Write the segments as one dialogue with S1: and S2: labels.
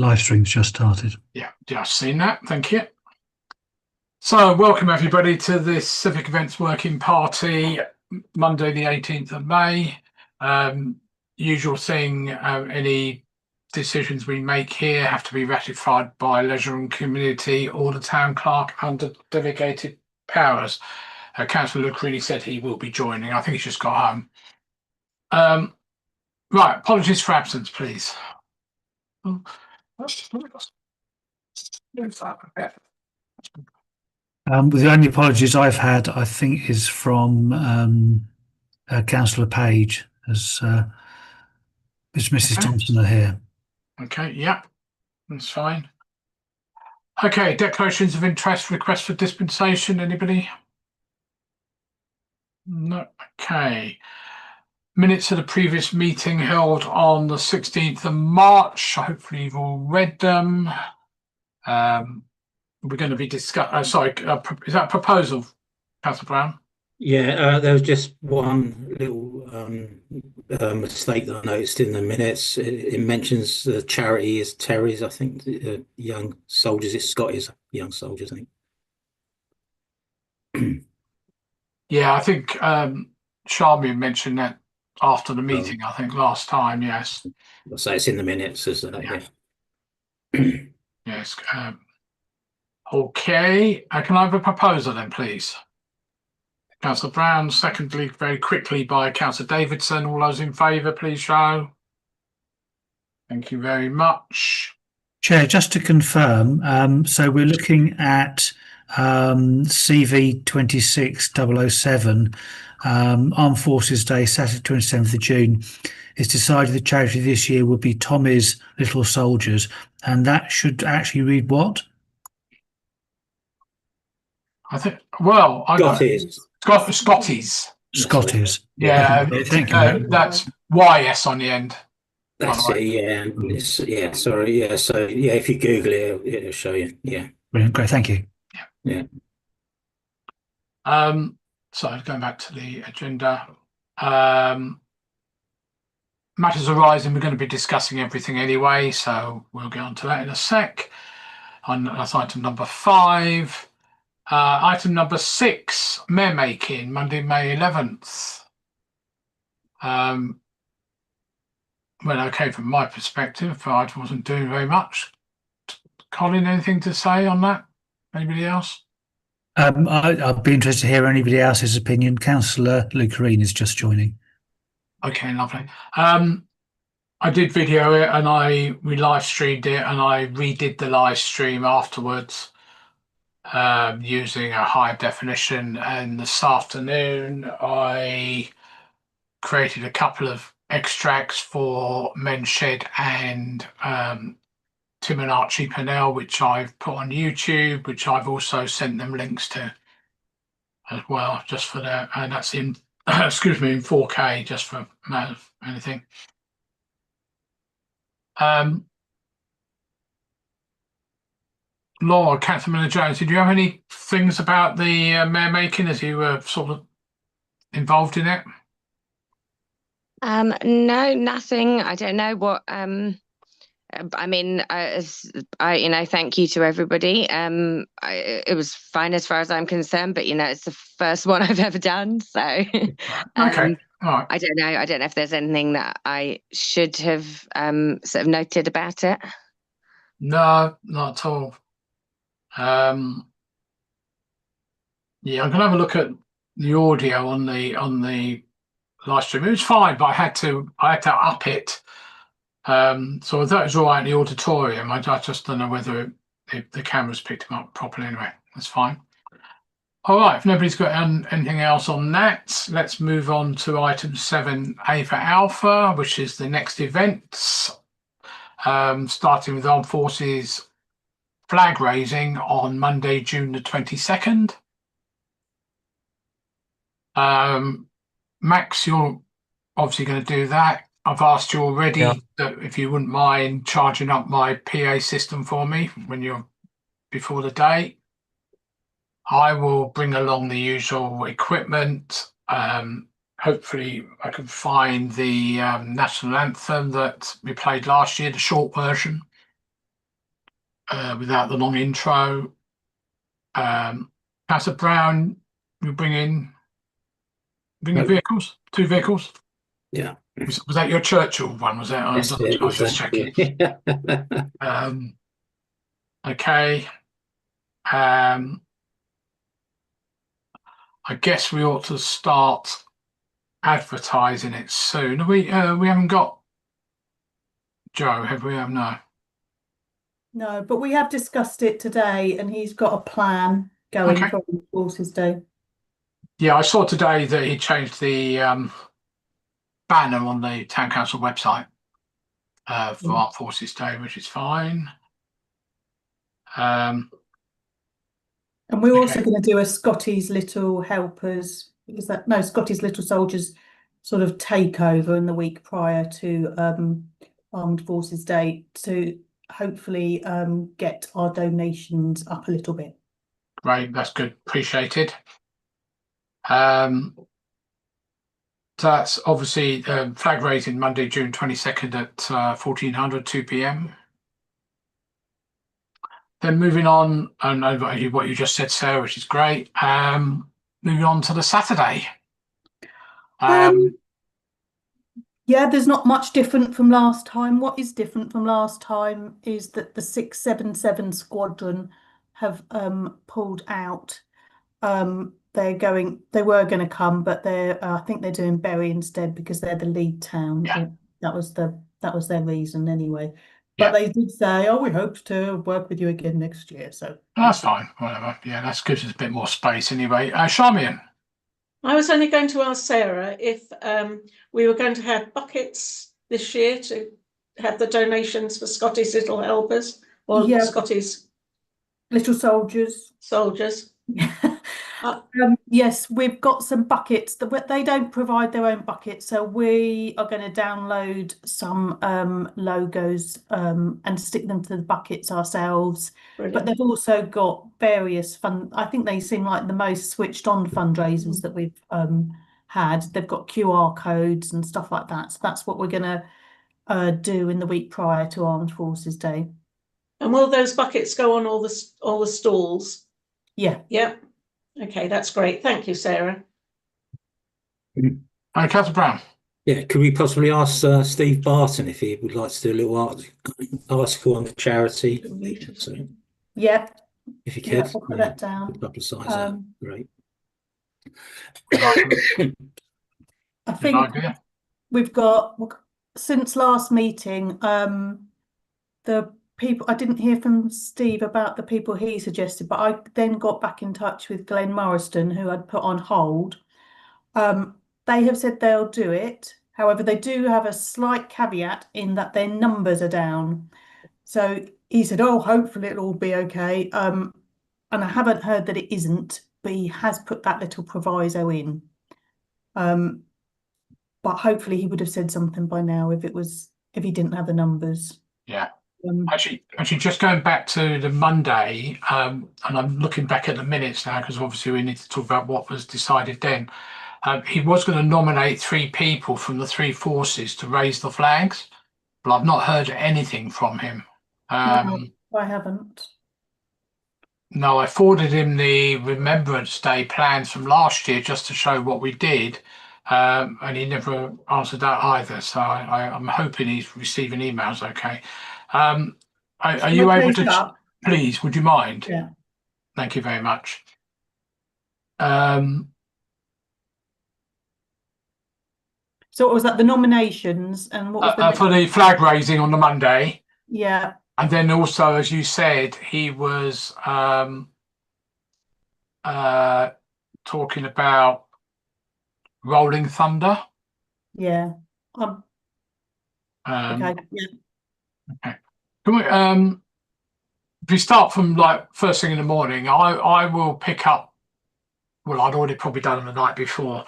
S1: Live stream's just started.
S2: Yeah, just seen that. Thank you. So, welcome everybody to this Civic Events Working Party, Monday the 18th of May. Usual thing, any decisions we make here have to be ratified by Leisure and Community or the Town Clerk under delegated powers. Councillor Lucrini said he will be joining. I think he's just got home. Right, apologies for absence, please.
S1: The only apologies I've had, I think, is from Councillor Page, as Mrs.
S2: Okay.
S1: Thompson are here.
S2: Okay, yeah, that's fine. Okay, declarations of interest, request for dispensation, anybody? No, okay. Minutes of the previous meeting held on the 16th of March. Hopefully you've all read them. We're going to be discussing, is that a proposal, Councillor Brown?
S3: Yeah, there was just one little mistake that I noticed in the minutes. It mentions the charity is Terry's, I think, young soldiers. It's Scotty's young soldiers, I think.
S2: Yeah, I think Charmian mentioned that after the meeting, I think last time, yes.
S3: So it's in the minutes as that,
S2: yeah. Yes. Okay, can I have a proposal then, please? Councillor Brown, secondly, very quickly by Councillor Davidson. All those in favour, please show. Thank you very much.
S1: Chair, just to confirm, so we're looking at CV 26007, Armed Forces Day, Saturday 27th of June. It's decided the charity this year will be Tommy's Little Soldiers, and that should actually read what?
S2: I think, well, I got
S1: Scotty's. Scotty's.
S2: Yeah,
S1: thank you.
S2: That's YS on the end.
S3: That's it, yeah. Sorry, yeah. So, yeah, if you Google it, it'll show you. Yeah.
S1: Brilliant, great, thank you.
S3: Yeah.
S2: So going back to the agenda. Matters arising, we're going to be discussing everything anyway, so we'll get on to that in a sec. That's item number 5. Item number 6, mayor making, Monday, May 11th. Well, okay, from my perspective, I wasn't doing very much. Colin, anything to say on that? Anybody else?
S1: I'd be interested to hear anybody else's opinion. Councillor Lucrini is just joining.
S2: Okay, lovely. I did video it and we live streamed it, and I redid the live stream afterwards using a high definition. And this afternoon I created a couple of extracts for Men's Shed and Tim and Archie Pennell, which I've put on YouTube, which I've also sent them links to as well, just for that. And that's in excuse me, in 4K, just for anything. Laura, Councilman Jones, did you have any things about the mayor making as you were sort of involved in it?
S4: No, nothing. I don't know what. I mean, thank you to everybody. It was fine as far as I'm concerned, but it's the first one I've ever done, so
S2: okay. All right.
S4: I don't know. I don't know if there's anything that I should have sort of noted about it.
S2: No, not at all. Yeah, I'm gonna have a look at the audio on the live stream. It was fine, but I had to up it. So that was all right in the auditorium. I just don't know whether the cameras picked him up properly. Anyway, that's fine. All right, if nobody's got anything else on that, let's move on to item 7A for Alpha, which is the next events. Starting with Armed Forces flag raising on Monday, June the 22nd. Max, you're obviously going to do that. I've asked you already that if you wouldn't mind charging up my PA system for me when you're before the date. I will bring along the usual equipment. Hopefully I can find the national anthem that we played last year, the short version. without the long intro. Councillor Brown, you bringing vehicles? 2 vehicles?
S3: Yeah.
S2: Was that your Churchill one? Was that? I
S3: Yes,
S2: was just checking. Okay. I guess we ought to start advertising it soon. We haven't got Joe, have we? No.
S5: No, but we have discussed it today, and he's got a plan going
S2: Okay.
S5: for Armed Forces Day.
S2: Yeah, I saw today that he changed the banner on the town council website for Armed Forces Day, which is fine.
S5: And we're also going to do a Scotty's Little Helpers, Scotty's Little Soldiers sort of takeover in the week prior to Armed Forces Day to hopefully get our donations up a little bit.
S2: Great, that's good. Appreciated. So that's obviously flag raising Monday, June 22nd at 1400, 2 p.m. Then moving on, and what you just said, Sarah, which is great. Moving on to the Saturday.
S5: Yeah, there's not much different from last time. What is different from last time is that the 677 Squadron have pulled out. They were going to come, but I think they're doing Bury instead because they're the lead town.
S2: Yeah.
S5: That was their reason anyway.
S2: Yeah.
S5: But they did say, "Oh, we hope to work with you again next year." So
S2: That's fine. Whatever. Yeah, that's good. There's a bit more space anyway. Charmian.
S6: I was only going to ask Sarah if we were going to have buckets this year to have the donations for Scotty's Little Helpers or
S5: Yeah.
S6: Scotty's
S5: Little Soldiers.
S6: Soldiers.
S5: Yes, we've got some buckets that they don't provide their own buckets, so we are going to download some logos and stick them to the buckets ourselves.
S6: Brilliant.
S5: But they've also got various I think they seem like the most switched on fundraisers that we've had. They've got QR codes and stuff like that. So that's what we're going to do in the week prior to Armed Forces Day.
S6: And will those buckets go on all the stalls?
S5: Yeah.
S6: Yep. Okay, that's great. Thank you, Sarah.
S2: Councillor Brown.
S3: Yeah, could we possibly ask Steve Barton if he would like to do a little article on the charity? So,
S5: Yeah.
S3: if you
S5: Yeah,
S3: could,
S5: I'll put that down.
S3: publicise that. Great.
S5: I think we've got, since last meeting, the people, I didn't hear from Steve about the people he suggested, but I then got back in touch with Glenn Morriston, who I'd put on hold. They have said they'll do it. However, they do have a slight caveat in that their numbers are down. So he said, "Oh, hopefully it'll all be okay." And I haven't heard that it isn't, but he has put that little proviso in. But hopefully he would have said something by now if he didn't have the numbers.
S2: Yeah. Actually, just going back to the Monday, and I'm looking back at the minutes now because obviously we need to talk about what was decided then. He was going to nominate 3 people from the 3 forces to raise the flags, but I've not heard anything from him.
S5: No, I haven't.
S2: No, I forwarded him the Remembrance Day plans from last year just to show what we did, and he never answered that either. So I'm hoping he's receiving emails okay. Are you able to, please, would you mind?
S5: Yeah.
S2: Thank you very much.
S5: So what was that, the nominations, and what was
S2: for the flag raising on the Monday?
S5: Yeah.
S2: And then also, as you said, he was talking about Rolling Thunder.
S5: Yeah.
S2: Okay.
S5: Yeah.
S2: Okay. Can we, if we start from like first thing in the morning, I will pick up. Well, I'd already probably done them the night before.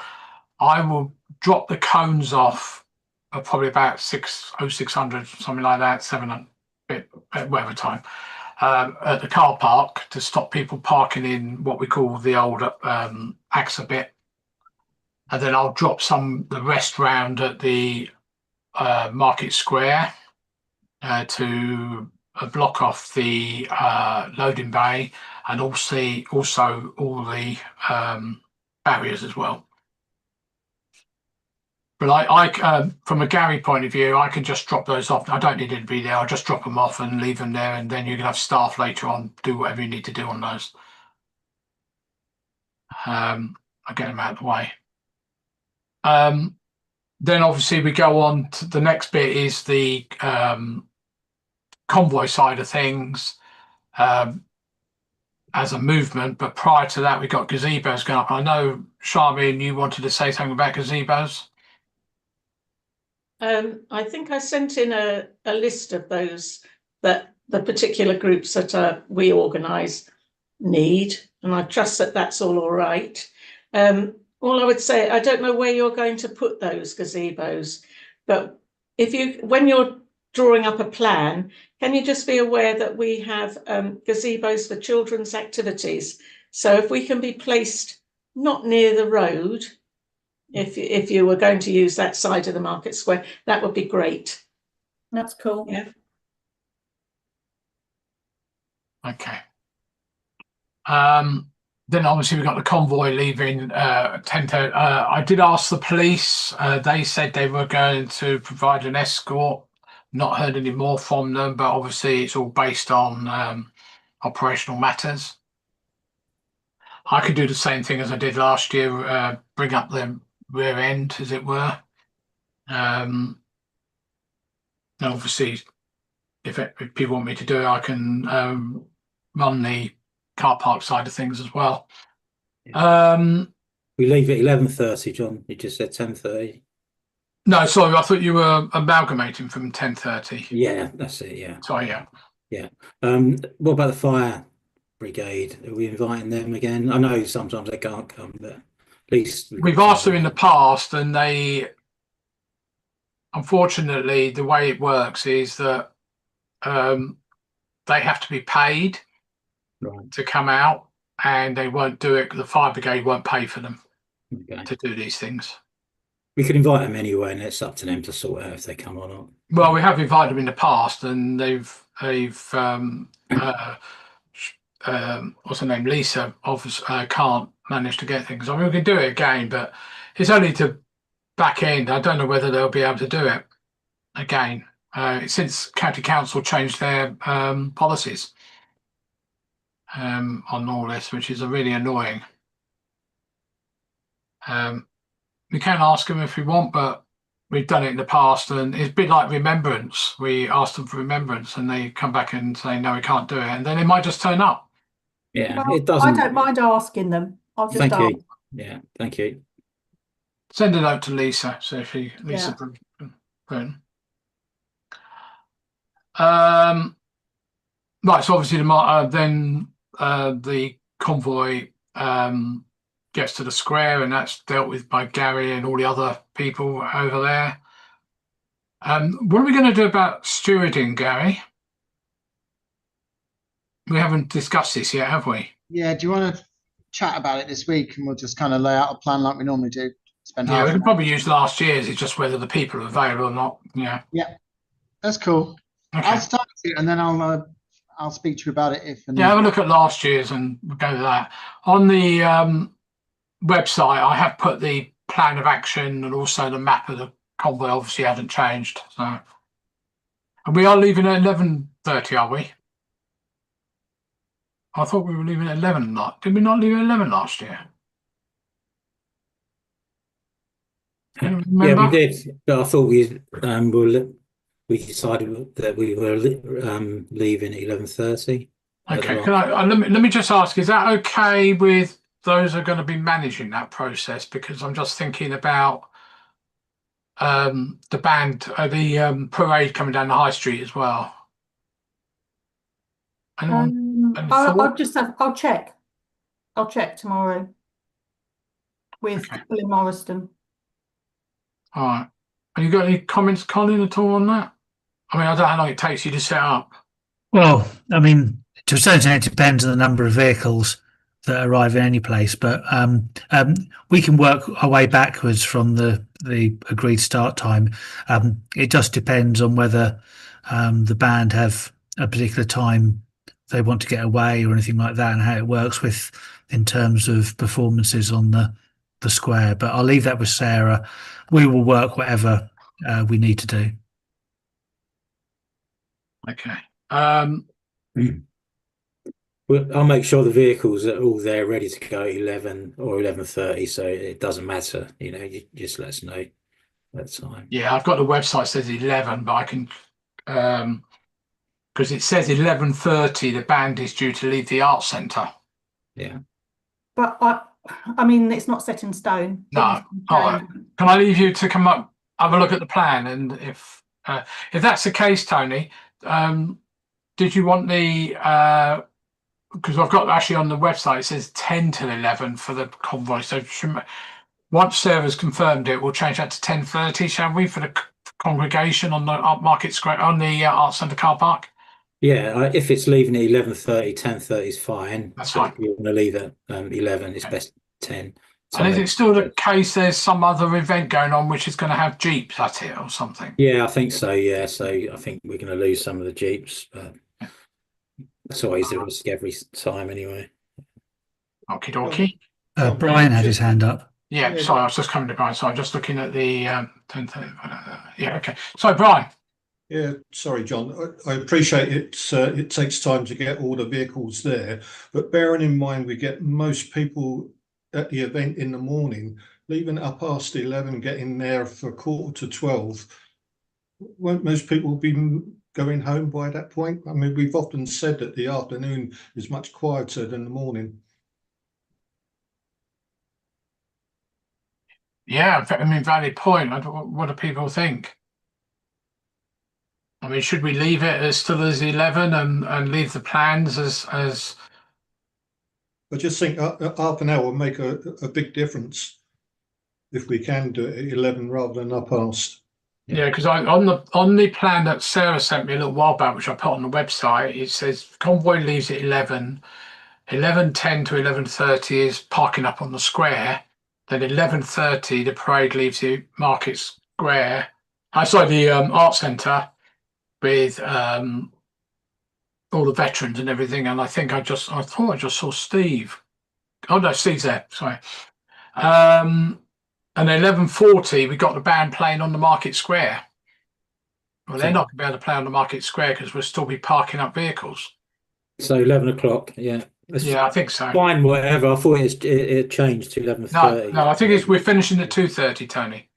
S2: I will drop the cones off at probably about 600, something like that, 700, at whatever time, at the car park to stop people parking in what we call the old AXA bit. And then I'll drop the rest round at the Market Square to block off the loading bay, and also all the barriers as well. But from a Gary point of view, I can just drop those off. I don't need it to be there. I'll just drop them off and leave them there, and then you can have staff later on do whatever you need to do on those. I get them out of the way. Then obviously we go on to the next bit is the convoy side of things as a movement. But prior to that, we got gazebos going up. I know, Charmaine, you wanted to say something about gazebos.
S6: I think I sent in a list of those that the particular groups that we organise need, and I trust that that's all right. All I would say, I don't know where you're going to put those gazebos, but when you're drawing up a plan, can you just be aware that we have gazebos for children's activities? So if we can be placed not near the road, if you were going to use that side of the market square, that would be great.
S5: That's cool.
S6: Yeah.
S2: Okay. Then obviously we've got the convoy leaving 10:30. I did ask the police. They said they were going to provide an escort. Not heard any more from them, but obviously it's all based on operational matters. I could do the same thing as I did last year, bring up the rear end, as it were. And obviously, if people want me to do it, I can run the car park side of things as well.
S3: We leave at 11:30, John. You just said 10:30.
S2: No, sorry, I thought you were amalgamating from 10:30.
S3: Yeah, that's it. Yeah.
S2: Sorry, yeah.
S3: Yeah. What about the fire brigade? Are we inviting them again? I know sometimes they can't come, but at least
S2: we've asked them in the past, and they, unfortunately, the way it works is that they have to be paid to come out, and they won't do it. The fire brigade won't pay for them to do these things.
S3: We could invite them anyway, and it's up to them to sort out if they come or not.
S2: Well, we have invited them in the past, and they've what's her name, Lisa, can't manage to get things. I mean, we can do it again, but it's only to back end. I don't know whether they'll be able to do it again since county council changed their policies on all this, which is really annoying. We can ask them if we want, but we've done it in the past, and it's a bit like remembrance. We asked them for remembrance, and they come back and say, no, we can't do it. And then they might just turn up.
S3: Yeah,
S5: Well,
S3: it doesn't.
S5: I don't mind asking them. I'll just
S3: Thank
S5: ask.
S3: you. Yeah, thank you.
S2: Send a note to Lisa, so if Lisa. Yeah. Right, so obviously then the convoy gets to the square, and that's dealt with by Gary and all the other people over there. What are we going to do about stewarding, Gary? We haven't discussed this yet, have we?
S7: Yeah, do you want to chat about it this week, and we'll just kind of lay out a plan like we normally do?
S2: We can probably use last year's. It's just whether the people are available or not. Yeah.
S7: Yeah, that's cool. Okay. I'll start it, and then I'll speak to you about it if.
S2: Yeah, have a look at last year's, and we'll go with that. On the website, I have put the plan of action and also the map of the convoy. Obviously, hasn't changed. So, and we are leaving at 11:30, are we? I thought we were leaving at 11. Did we not leave at 11 last year?
S3: Yeah, we did, but I thought we decided that we were leaving at 11:30.
S2: Okay, let me just ask: is that okay with those who are going to be managing that process? Because I'm just thinking about the band, the parade coming down the high street as well.
S5: I'll check. I'll check tomorrow with Billy Morriston.
S2: All right. Have you got any comments, Colin, at all on that? I mean, I don't know how long it takes you to set up.
S1: Well, I mean, to a certain extent, it depends on the number of vehicles that arrive in any place, but we can work our way backwards from the agreed start time. It just depends on whether the band have a particular time they want to get away or anything like that, and how it works with in terms of performances on the square. But I'll leave that with Sarah. We will work whatever we need to do.
S2: Okay.
S3: Well, I'll make sure the vehicles are all there ready to go at 11 or 11:30, so it doesn't matter. You just let us know that time.
S2: Yeah, I've got the website says 11, but I can because it says 11:30. The band is due to leave the art centre.
S3: Yeah.
S5: But I mean, it's not set in stone.
S2: No. All right. Can I leave you to come up, have a look at the plan, and if that's the case, Tony, did you want the because I've got actually on the website it says 10 till 11 for the convoy. So once Sarah's confirmed it, we'll change that to 10:30, shall we, for the congregation on the Market Square on the Art Centre car park?
S3: Yeah, if it's leaving at 11:30, 10:30 is fine.
S2: That's
S3: So
S2: fine.
S3: if you want to leave at 11, it's best 10.
S2: And is it still the case there's some other event going on which is going to have Jeeps at it or something?
S3: Yeah, I think so. Yeah, so I think we're going to lose some of the Jeeps, but that's always the risk every time anyway.
S2: Okie dokie.
S1: Brian had his hand up.
S2: Yeah, sorry, I was just coming to Brian. So I'm just looking at the 10:30. Yeah, okay. So Brian.
S8: Yeah, sorry, John. I appreciate it. It takes time to get all the vehicles there, but bearing in mind we get most people at the event in the morning, leaving up past 11, getting there for 11:45. Won't most people be going home by that point? I mean, we've often said that the afternoon is much quieter than the morning.
S2: Yeah, I mean, valid point. What do people think? I mean, should we leave it as still as 11 and leave the plans as?
S8: I just think half an hour will make a big difference if we can do it at 11 rather than up past.
S2: Yeah, because on the plan that Sarah sent me a little while back, which I put on the website, it says convoy leaves at 11, 11:10 to 11:30 is parking up on the square. Then 11:30 the parade leaves the Market Square. The art centre with all the veterans and everything. And I thought I just saw Steve. Oh no, Steve's there. Sorry. And 11:40, we got the band playing on the Market Square. Well, they're not going to be able to play on the Market Square because we'll still be parking up vehicles.
S3: So 11 o'clock, yeah.
S2: Yeah, I think so.
S3: Fine, whatever. I thought it changed to 11:30.
S2: No, I think we're finishing at 2:30, Tony.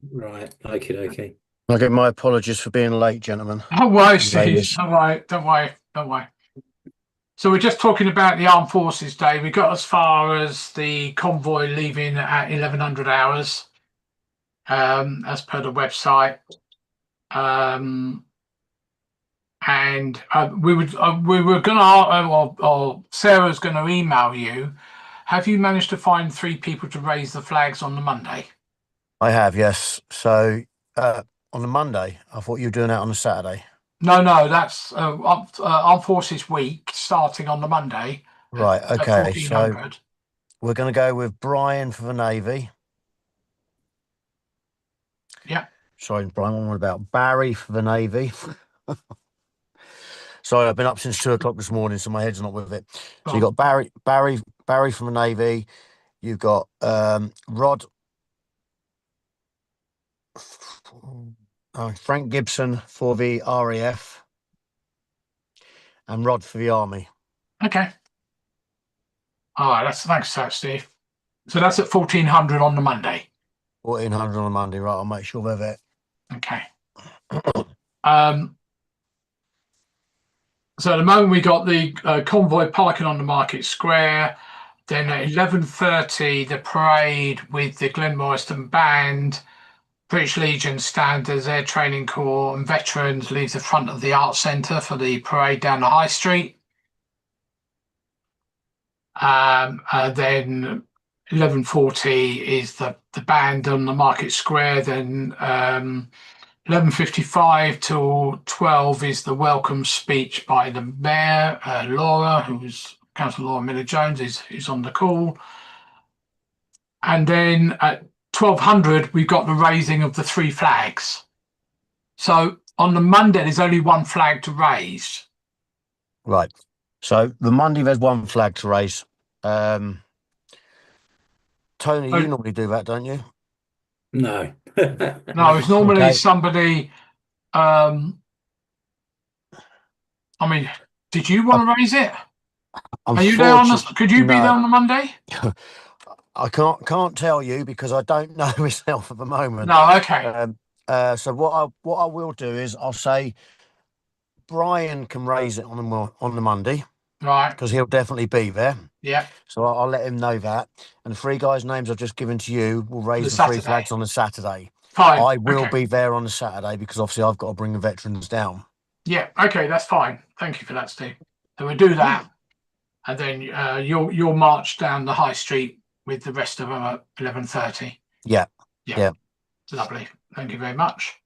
S3: Right, okay.
S9: I give my apologies for being late, gentlemen.
S2: Don't worry, Steve. Don't worry. So we're just talking about the Armed Forces Day. We got as far as the convoy leaving at 1100 hours, as per the website. And we were going to, or Sarah's going to email you. Have you managed to find 3 people to raise the flags on the Monday?
S9: I have, yes. So on the Monday, I thought you were doing that on a Saturday.
S2: No, that's Armed Forces Week starting on the Monday.
S9: Right, okay. So
S2: 1400.
S9: we're going to go with Brian for the Navy.
S2: Yeah.
S9: Sorry, Brian, what about Barry for the Navy? Sorry, I've been up since 2 o'clock this morning, so my head's not with it. So you've got Barry from the Navy. You've got Rod. Frank Gibson for the RAF. And Rod for the Army.
S2: Okay. All right, thanks for that, Steve. So that's at 1400 on the Monday.
S9: 1400 on a Monday, right? I'll make sure they're there.
S2: Okay. So at the moment we got the convoy parking on the Market Square. Then at 11:30, the parade with the Glenmoriston Band, British Legion Standards, Air Training Corps and veterans leave the front of the Art Centre for the parade down the High Street. Then 11:40 is the band on the Market Square. Then 11:55 till 12 is the welcome speech by the Mayor, Laura, Councillor Laura Miller-Jones is on the call. And then at 1200, we've got the raising of the 3 flags. So on the Monday, there's only 1 flag to raise.
S9: Right. So the Monday there's one flag to raise. Tony, you normally do that, don't you?
S3: No.
S2: No, it's normally
S9: Okay.
S2: somebody. I mean, did you want to raise it? Are you there on the? Could you be there on the Monday?
S9: I can't tell you because I don't know myself at the moment.
S2: No, okay.
S9: So what I will do is I'll say Brian can raise it on the Monday,
S2: Right.
S9: because he'll definitely be there.
S2: Yeah.
S9: So I'll let him know that. And the three guys' names I've just given to you will raise the three flags on the Saturday.
S2: Fine.
S9: I will be there on the Saturday because obviously I've got to bring the veterans down.
S2: Yeah. Okay, that's fine. Thank you for that, Steve. So we'll do that, and then you'll march down the high street with the rest of them at 11:30.
S9: Yeah.
S2: Lovely. Thank you very much.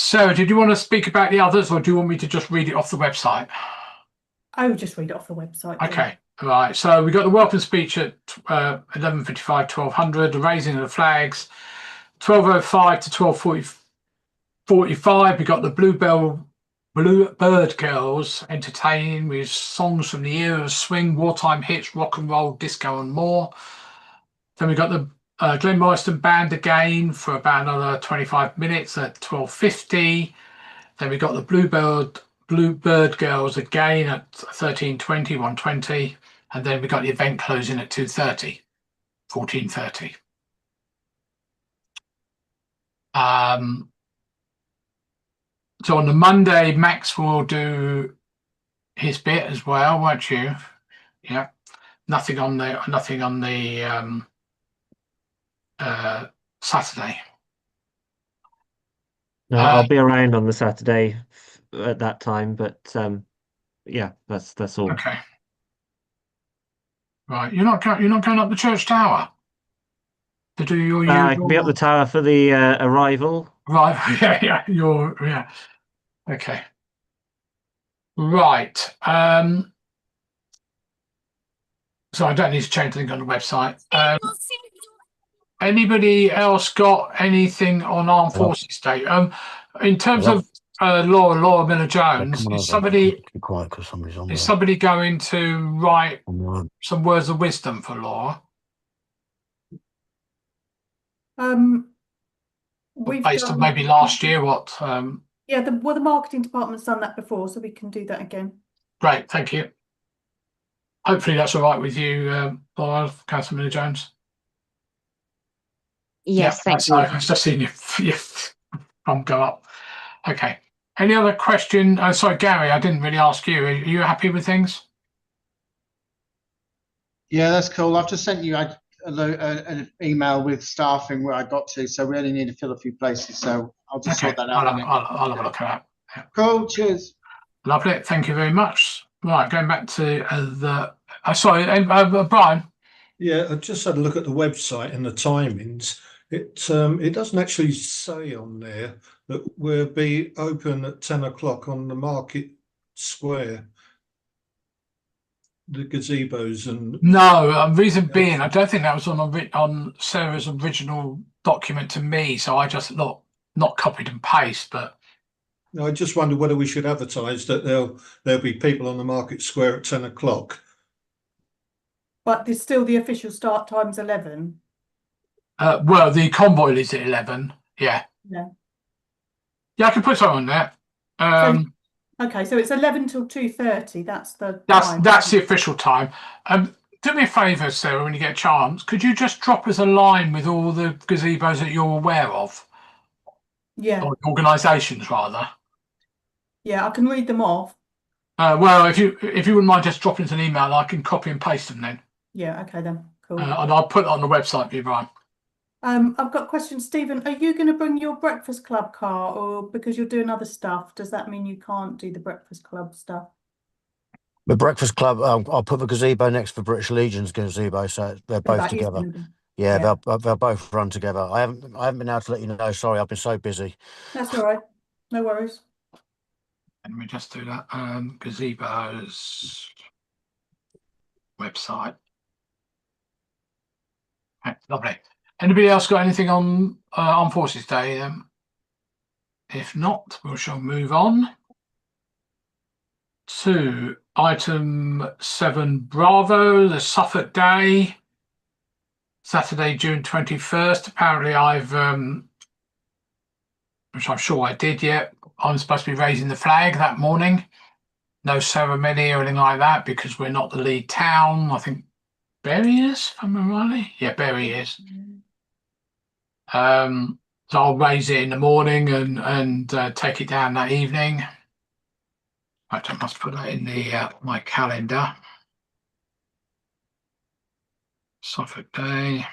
S2: Sarah, did you want to speak about the others, or do you want me to just read it off the website?
S5: I would just read it off the website.
S2: Okay. Right. So we got the welcome speech at 11:55, 1200. The raising of the flags, 12:05 to 12:45. We got the Bluebird Girls entertaining with songs from the era of swing, wartime hits, rock and roll, disco, and more. Then we got the Glen Morrison Band again for about another 25 minutes at 12:50. Then we got the Bluebird Girls again at 13:20, 1:20. And then we got the event closing at 2:30, 14:30. So on the Monday, Max will do his bit as well, won't you? Yeah. Nothing on the Saturday.
S10: No, I'll be around on the Saturday at that time, but yeah, that's all.
S2: Okay. Right, you're not going up the church tower to do your usual.
S10: I can be up the tower for the arrival.
S2: Right. Yeah. Okay. Right. So I don't need to change anything on the website. Anybody else got anything on Armed Forces Day? In terms of Laura Miller-Jones, is somebody going to write some words of wisdom for Laura? Based on maybe last year, what?
S5: Yeah, the marketing department's done that before, so we can do that again.
S2: Great, thank you. Hopefully that's all right with you, Laura, Councillor Miller-Jones.
S4: Yes, thank you.
S2: I've just seen your thumb go up. Okay. Any other question? Sorry, Gary, I didn't really ask you. Are you happy with things?
S7: Yeah, that's cool. I've just sent you an email with staffing where I got to, so we only need to fill a few places. So I'll just sort that out.
S2: I'll have a look at that. Yeah.
S7: Cool. Cheers.
S2: Lovely. Thank you very much. Right, going back to sorry, Brian.
S8: Yeah, I just had a look at the website and the timings. It doesn't actually say on there that we'll be open at 10 o'clock on the Market Square. The gazebos and
S2: no, reason being, I don't think that was on Sarah's original document to me, so I just not copied and paste. But
S8: I just wondered whether we should advertise that there'll be people on the Market Square at 10 o'clock.
S5: But there's still the official start time's 11.
S2: Well, the convoy is at 11. Yeah. I can put something on there.
S5: Okay, so it's 11 till 2:30. That's the
S2: official time. Do me a favour, Sarah, when you get a chance, could you just drop us a line with all the gazebos that you're aware of?
S5: Yeah.
S2: Or organisations, rather.
S5: Yeah, I can read them off.
S2: Well, if you wouldn't mind just dropping us an email, I can copy and paste them then.
S5: Yeah, okay then. Cool.
S2: And I'll put it on the website for you, Brian.
S5: I've got a question, Stephen. Are you going to bring your Breakfast Club car, or because you're doing other stuff, does that mean you can't do the Breakfast Club stuff?
S9: The Breakfast Club, I'll put the gazebo next to the British Legion's gazebo, so they're both together. Yeah, they'll both run together. I haven't been able to let you know. Sorry, I've been so busy.
S5: That's all right. No worries.
S2: Let me just do that. Gazebo's website. Okay, lovely. Anybody else got anything on Armed Forces Day? If not, we shall move on. So, item 7 Bravo, the Suffolk Day, Saturday, June 21st. Apparently I've, which I'm sure I did, yeah, I'm supposed to be raising the flag that morning. No ceremony or anything like that because we're not the lead town. I think Bury is, if I remember rightly. Yeah, Bury is. So I'll raise it in the morning and take it down that evening. Right, I must put that in the my calendar. Suffolk Day.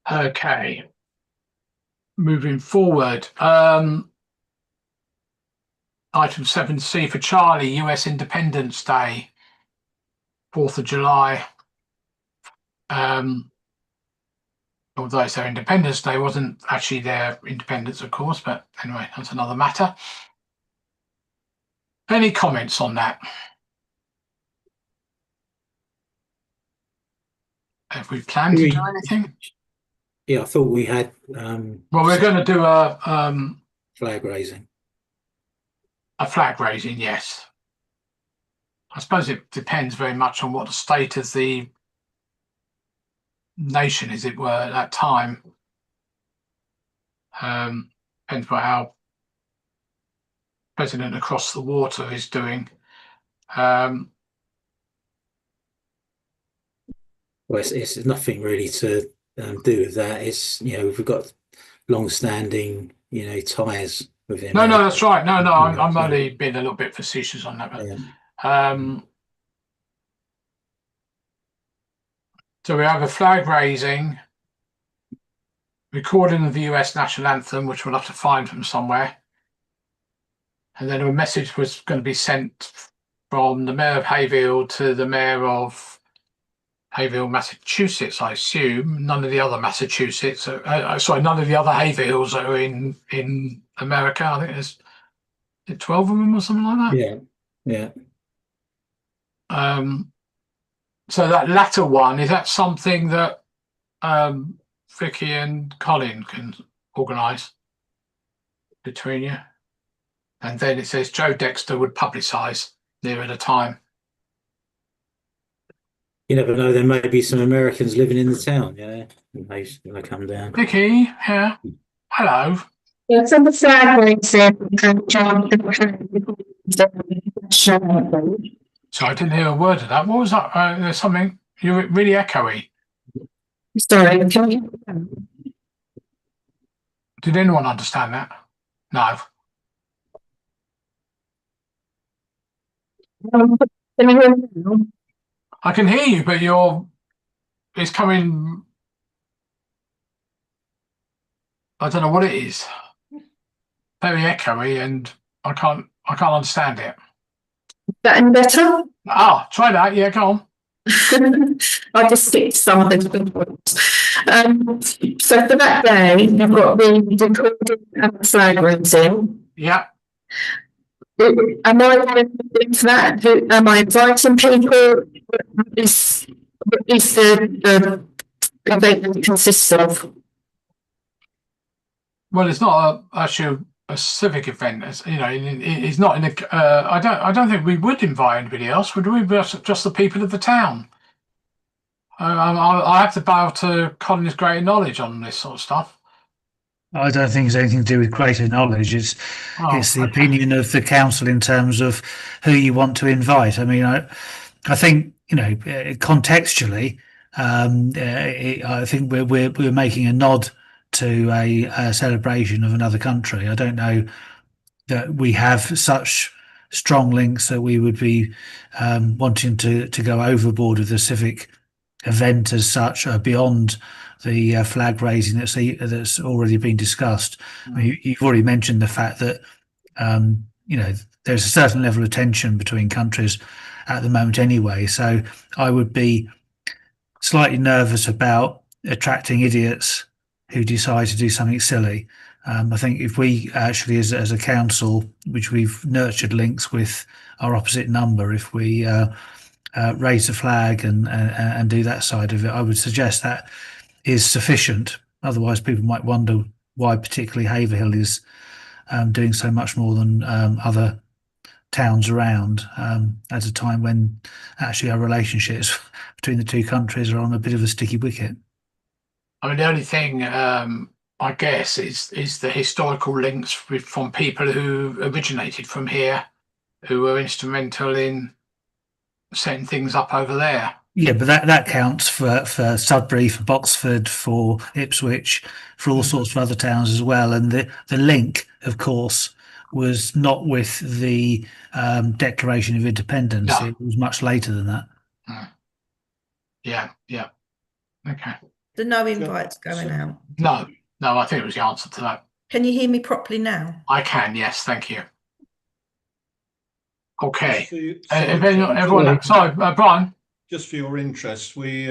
S2: Okay. Moving forward. Item 7C for Charlie, US Independence Day, 4th of July. Although it's their Independence Day, wasn't actually their independence, of course, but anyway, that's another matter. Any comments on that? Have we planned to do anything?
S3: Yeah, I thought we had.
S2: Well, we're going to do a
S3: flag raising.
S2: A flag raising, yes. I suppose it depends very much on what the state of the nation, as it were, at that time. Depends on how President across the water is doing.
S3: Well, it's nothing really to do with that. It's, you know, we've got long-standing, you know, ties with him.
S2: No, that's right. No, I'm only being a little bit facetious on that. But,
S3: yeah.
S2: So we have a flag raising, recording of the US national anthem, which we'll have to find from somewhere. And then a message was going to be sent from the Mayor of Haverhill to the Mayor of Haverhill, Massachusetts, I assume. None of the other Massachusetts, none of the other Haverhills are in America. I think there's 12 of them or something like
S3: that. Yeah.
S2: So that latter one, is that something that Vicky and Colin can organise between you? And then it says Joe Dexter would publicise nearer the time.
S3: You never know, there may be some Americans living in the town, yeah, and they come down.
S2: Vicky, yeah. Hello.
S11: Yes, on the flag raising, John.
S2: So I didn't hear a word of that. What was that? There's something, you're really echoey.
S11: Sorry,
S2: Did anyone understand that? No. I can hear you, but it's coming. I don't know what it is. Very echoey, and I can't understand it.
S11: Is that any better?
S2: Ah, try that. Yeah, go on.
S11: I just stick to some of the good ones. So for that day, you've got the recording and the flag raising.
S2: Yeah.
S11: Am I going to that? Am I inviting people? Is the event that it consists of?
S2: Well, it's not actually a civic event. It's, you know, it's not in a. I don't think we would invite anybody else, would we? Just the people of the town. I have to bow to Colin's greater knowledge on this sort of stuff.
S1: I don't think it's anything to do with greater knowledge. It's the opinion of the council in terms of who you want to invite. I mean, I think, you know, contextually, I think we're making a nod to a celebration of another country. I don't know that we have such strong links that we would be wanting to go overboard with the civic event as such, beyond the flag raising that's already been discussed. I mean, you've already mentioned the fact that you know, there's a certain level of tension between countries at the moment anyway. So I would be slightly nervous about attracting idiots who decide to do something silly. I think if we actually, as a council, which we've nurtured links with our opposite number, if we raise the flag and do that side of it, I would suggest that is sufficient. Otherwise, people might wonder why particularly Haverhill is doing so much more than other towns around at a time when actually our relationships between the two countries are on a bit of a sticky wicket.
S2: I mean, the only thing I guess is the historical links from people who originated from here, who were instrumental in setting things up over there.
S1: Yeah, but that counts for Sudbury, for Boxford, for Ipswich, for all sorts of other towns as well. And the link, of course, was not with the Declaration of Independence.
S2: No.
S1: It was much later than that.
S2: Yeah. Okay.
S12: The no invites going out.
S2: No, I think it was the answer to that.
S12: Can you hear me properly now?
S2: I can, yes, thank you. Okay.
S8: Sorry,
S2: Brian.
S8: Just for your interest, we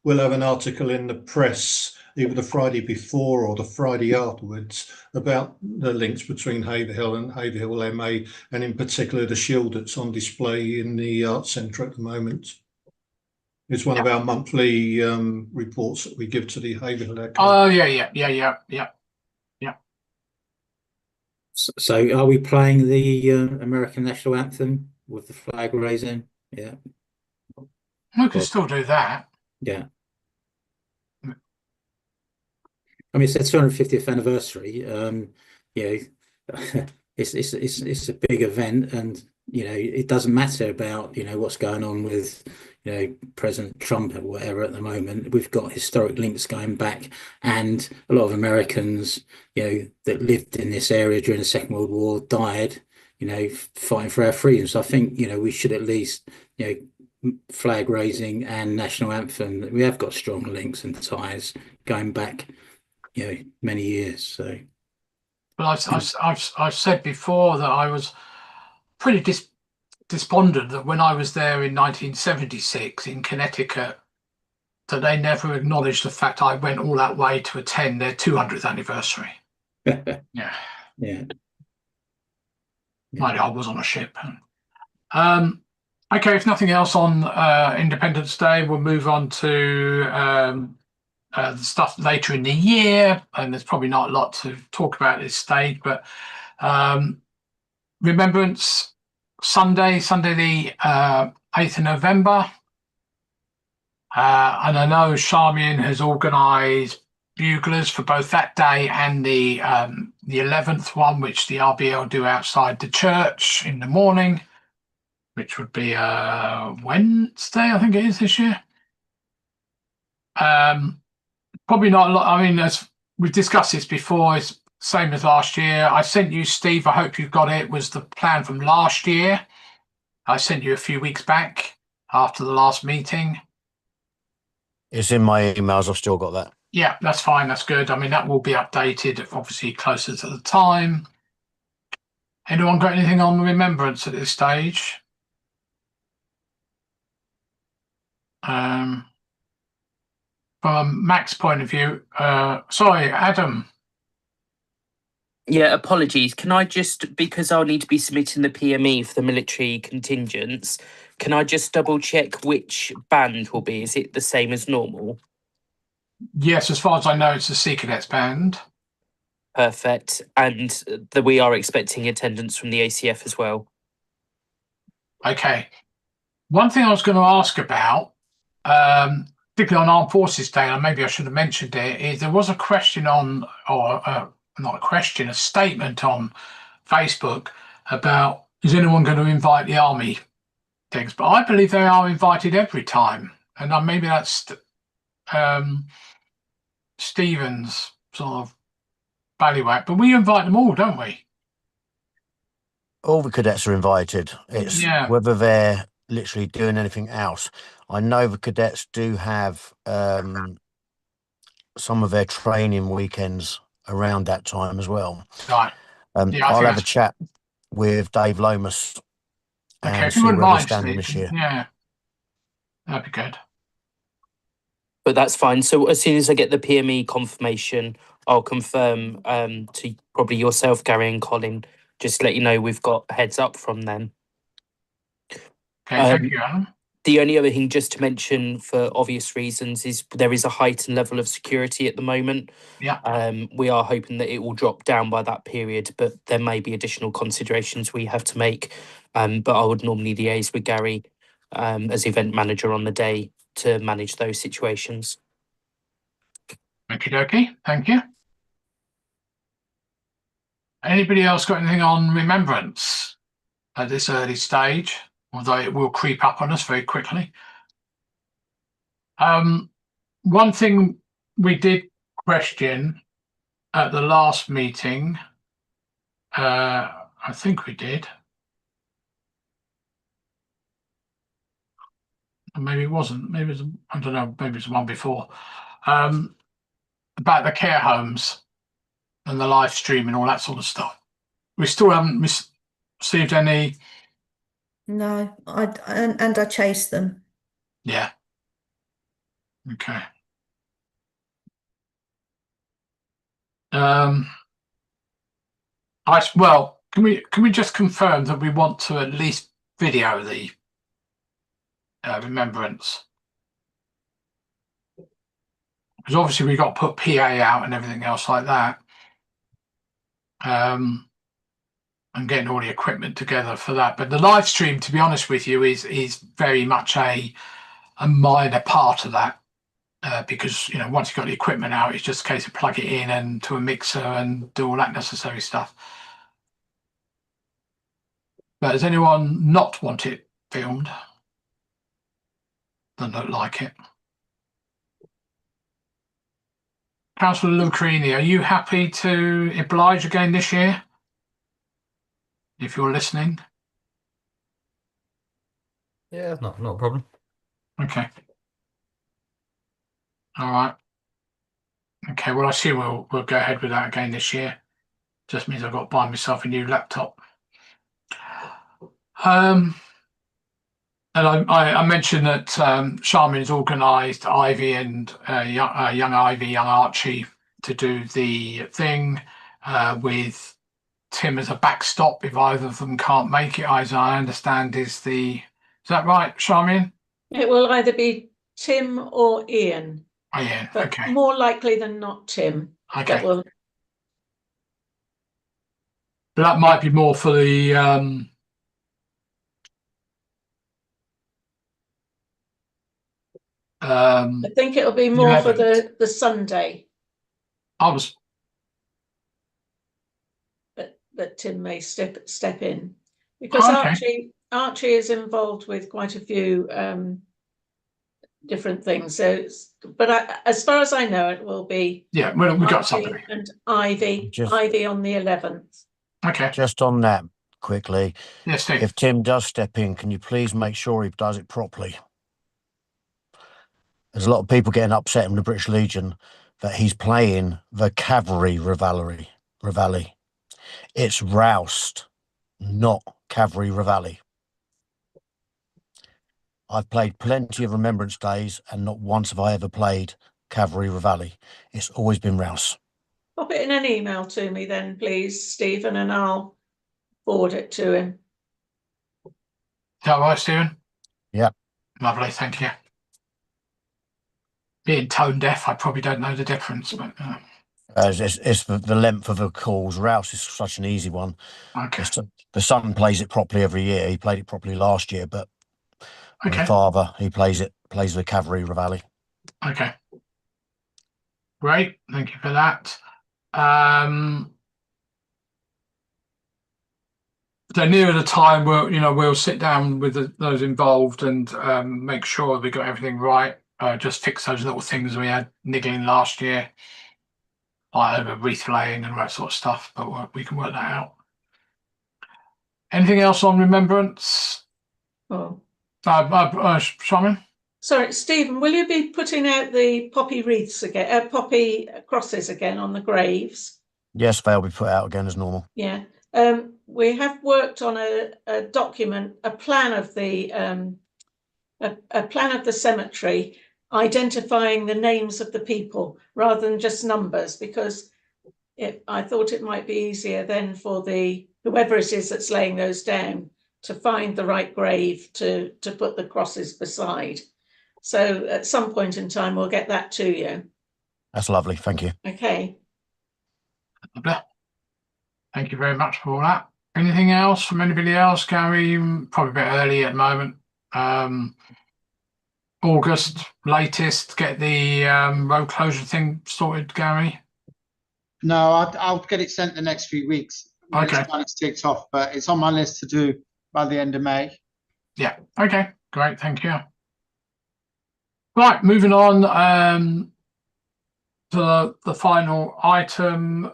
S8: will have an article in the press either the Friday before or the Friday afterwards about the links between Haverhill and Haverhill MA, and in particular the shield that's on display in the Arts Centre at the moment. It's one of our monthly reports that we give to the Haverhill Echo.
S2: Oh, yeah.
S3: So are we playing the American national anthem with the flag raising? Yeah.
S2: We could still do that.
S3: Yeah. I mean, it's their 250th anniversary. You know, it's a big event, and you know, it doesn't matter about, you know, what's going on with, you know, President Trump or whatever at the moment. We've got historic links going back, and a lot of Americans, you know, that lived in this area during the Second World War died, you know, fighting for our freedom. So I think, you know, we should at least, you know, flag raising and national anthem. We have got strong links and ties going back, you know, many years. So,
S2: but I've said before that I was pretty despondent that when I was there in 1976 in Connecticut, that they never acknowledged the fact I went all that way to attend their 200th anniversary. Yeah. I was on a ship. Okay, if nothing else on Independence Day, we'll move on to the stuff later in the year, and there's probably not a lot to talk about at this stage, but Remembrance Sunday the 8th of November. And I know Charmian has organised buglers for both that day and the 11th one, which the RBL do outside the church in the morning, which would be Wednesday, I think it is this year. Probably not a lot. I mean, as we've discussed this before, it's same as last year. I sent you, Steve, I hope you've got it. It was the plan from last year. I sent you a few weeks back after the last meeting.
S9: It's in my emails. I've still got that.
S2: Yeah, that's fine. That's good. I mean, that will be updated, obviously, closer to the time. Anyone got anything on remembrance at this stage? From Mac's point of view, sorry, Adam.
S13: Yeah, apologies. Can I just, because I'll need to be submitting the PME for the military contingents, can I just double check which band will be? Is it the same as normal?
S2: Yes, as far as I know, it's the Sea Cadets band.
S13: Perfect. And that we are expecting attendance from the ACF as well.
S2: Okay. One thing I was going to ask about, particularly on Armed Forces Day, and maybe I should have mentioned it, is there was a question on, or not a question, a statement on Facebook about, is anyone going to invite the Army things? But I believe they are invited every time. And maybe that's Stephen's sort of ballywhack, but we invite them all, don't we?
S9: All the cadets are invited. It's whether they're literally doing anything else. I know the cadets do have some of their training weekends around that time as well.
S2: Right.
S9: I'll have a chat with Dave Lomas and see where we're standing this year.
S2: Yeah, that'd be good.
S13: But that's fine. So as soon as I get the PME confirmation, I'll confirm to probably yourself, Gary and Colin, just to let you know we've got heads up from them.
S2: Okay, thank you, Alan.
S13: The only other thing just to mention for obvious reasons is there is a heightened level of security at the moment.
S2: Yeah.
S13: We are hoping that it will drop down by that period, but there may be additional considerations we have to make. But I would normally liaise with Gary as event manager on the day to manage those situations.
S2: Okie dokie, thank you. Anybody else got anything on remembrance at this early stage? Although it will creep up on us very quickly. One thing we did question at the last meeting, I think we did. Maybe it wasn't. Maybe it was, I don't know. Maybe it's the one before. About the care homes and the live stream and all that sort of stuff. We still haven't received any.
S12: No, and I chased them.
S2: Yeah. Okay. Well, can we just confirm that we want to at least video the remembrance? Because obviously we've got to put PA out and everything else like that. And getting all the equipment together for that. But the live stream, to be honest with you, is very much a minor part of that. Because, you know, once you've got the equipment out, it's just a case of plug it in and to a mixer and do all that necessary stuff. But does anyone not want it filmed? Doesn't look like it. Councillor Lucrini, are you happy to oblige again this year? If you're listening.
S14: Yeah, not a problem.
S2: Okay. All right. Okay, well, I assume we'll go ahead with that again this year. Just means I've got to buy myself a new laptop. And I mentioned that Charmin's organised Ivy and young Ivy, young Archie to do the thing with Tim as a backstop if either of them can't make it. As I understand, is that right, Charmin?
S6: It will either be Tim or Ian.
S2: Oh, yeah,
S6: but
S2: okay.
S6: More likely than not Tim.
S2: Okay.
S6: But
S2: that might be more for the
S6: I think it'll be more 11th. For the Sunday. But Tim may step in because Archie is involved with quite a few different things. So, but as far as I know, it will be
S2: we got somebody
S6: and Ivy on the 11th.
S2: Okay.
S9: Just on that quickly.
S2: Yes, Steve.
S9: If Tim does step in, can you please make sure he does it properly? There's a lot of people getting upset in the British Legion that he's playing the cavalry reveille. It's roused, not cavalry reveille. I've played plenty of Remembrance Days and not once have I ever played cavalry reveille. It's always been rouse.
S6: Pop it in an email to me then, please, Stephen, and I'll forward it to him.
S2: Is that right, Stephen?
S9: Yeah.
S2: Lovely, thank you. Being tone deaf, I probably don't know the difference, but
S9: it's the length of the calls. Rouse is such an easy one.
S2: Okay.
S9: The son plays it properly every year. He played it properly last year, but my father, he plays the cavalry reveille.
S2: Okay. Great, thank you for that. So nearer the time, we'll sit down with those involved and make sure we got everything right. Just fix those little things we had niggling last year, like over wreath laying and that sort of stuff. But we can work that out. Anything else on remembrance?
S6: Oh,
S2: Simon?
S6: Sorry, Stephen. Will you be putting out the poppy wreaths again? Poppy crosses again on the graves?
S9: Yes, they'll be put out again as normal.
S6: Yeah. We have worked on a document, a plan of the cemetery, identifying the names of the people rather than just numbers, because I thought it might be easier then for whoever it is that's laying those down to find the right grave to put the crosses beside. So at some point in time, we'll get that to you.
S9: That's lovely. Thank you.
S6: Okay.
S2: Thank you very much for all that. Anything else from anybody else, Gary? Probably a bit early at the moment. August latest, get the road closure thing sorted, Gary?
S7: No, I'll get it sent the next few weeks.
S2: Okay.
S7: It's ticked off, but it's on my list to do by the end of May.
S2: Yeah. Okay. Great. Thank you. Right. Moving on to the final item,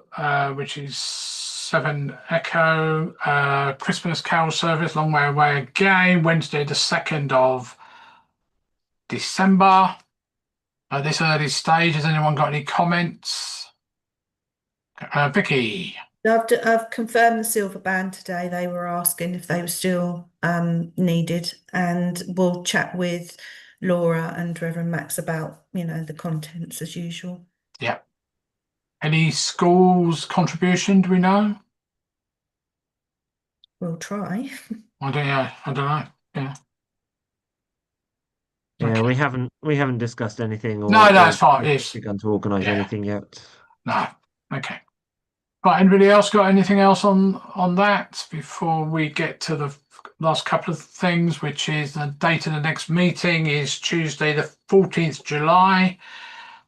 S2: which is 7 Echo Christmas Carol Service, Long Way Away again, Wednesday the 2nd of December. At this early stage, has anyone got any comments? Vicky.
S12: I've confirmed the silver band today. They were asking if they were still needed, and we'll chat with Laura and Reverend Max about, the contents as usual.
S2: Yeah. Any schools contribution, do we know?
S12: We'll try.
S2: I don't know. Yeah.
S10: Yeah,
S2: Okay.
S10: we haven't discussed anything or
S2: No, it's fine. It's
S10: begun to organise anything yet.
S2: No. Okay. Right, anybody else got anything else on that before we get to the last couple of things, which is the date of the next meeting is Tuesday the 14th July,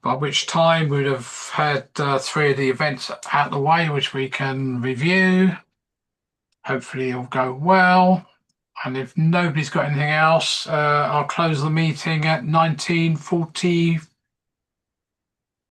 S2: by which time we'd have had 3 of the events out of the way, which we can review. Hopefully it'll go well. And if nobody's got anything else, I'll close the meeting at 19:45.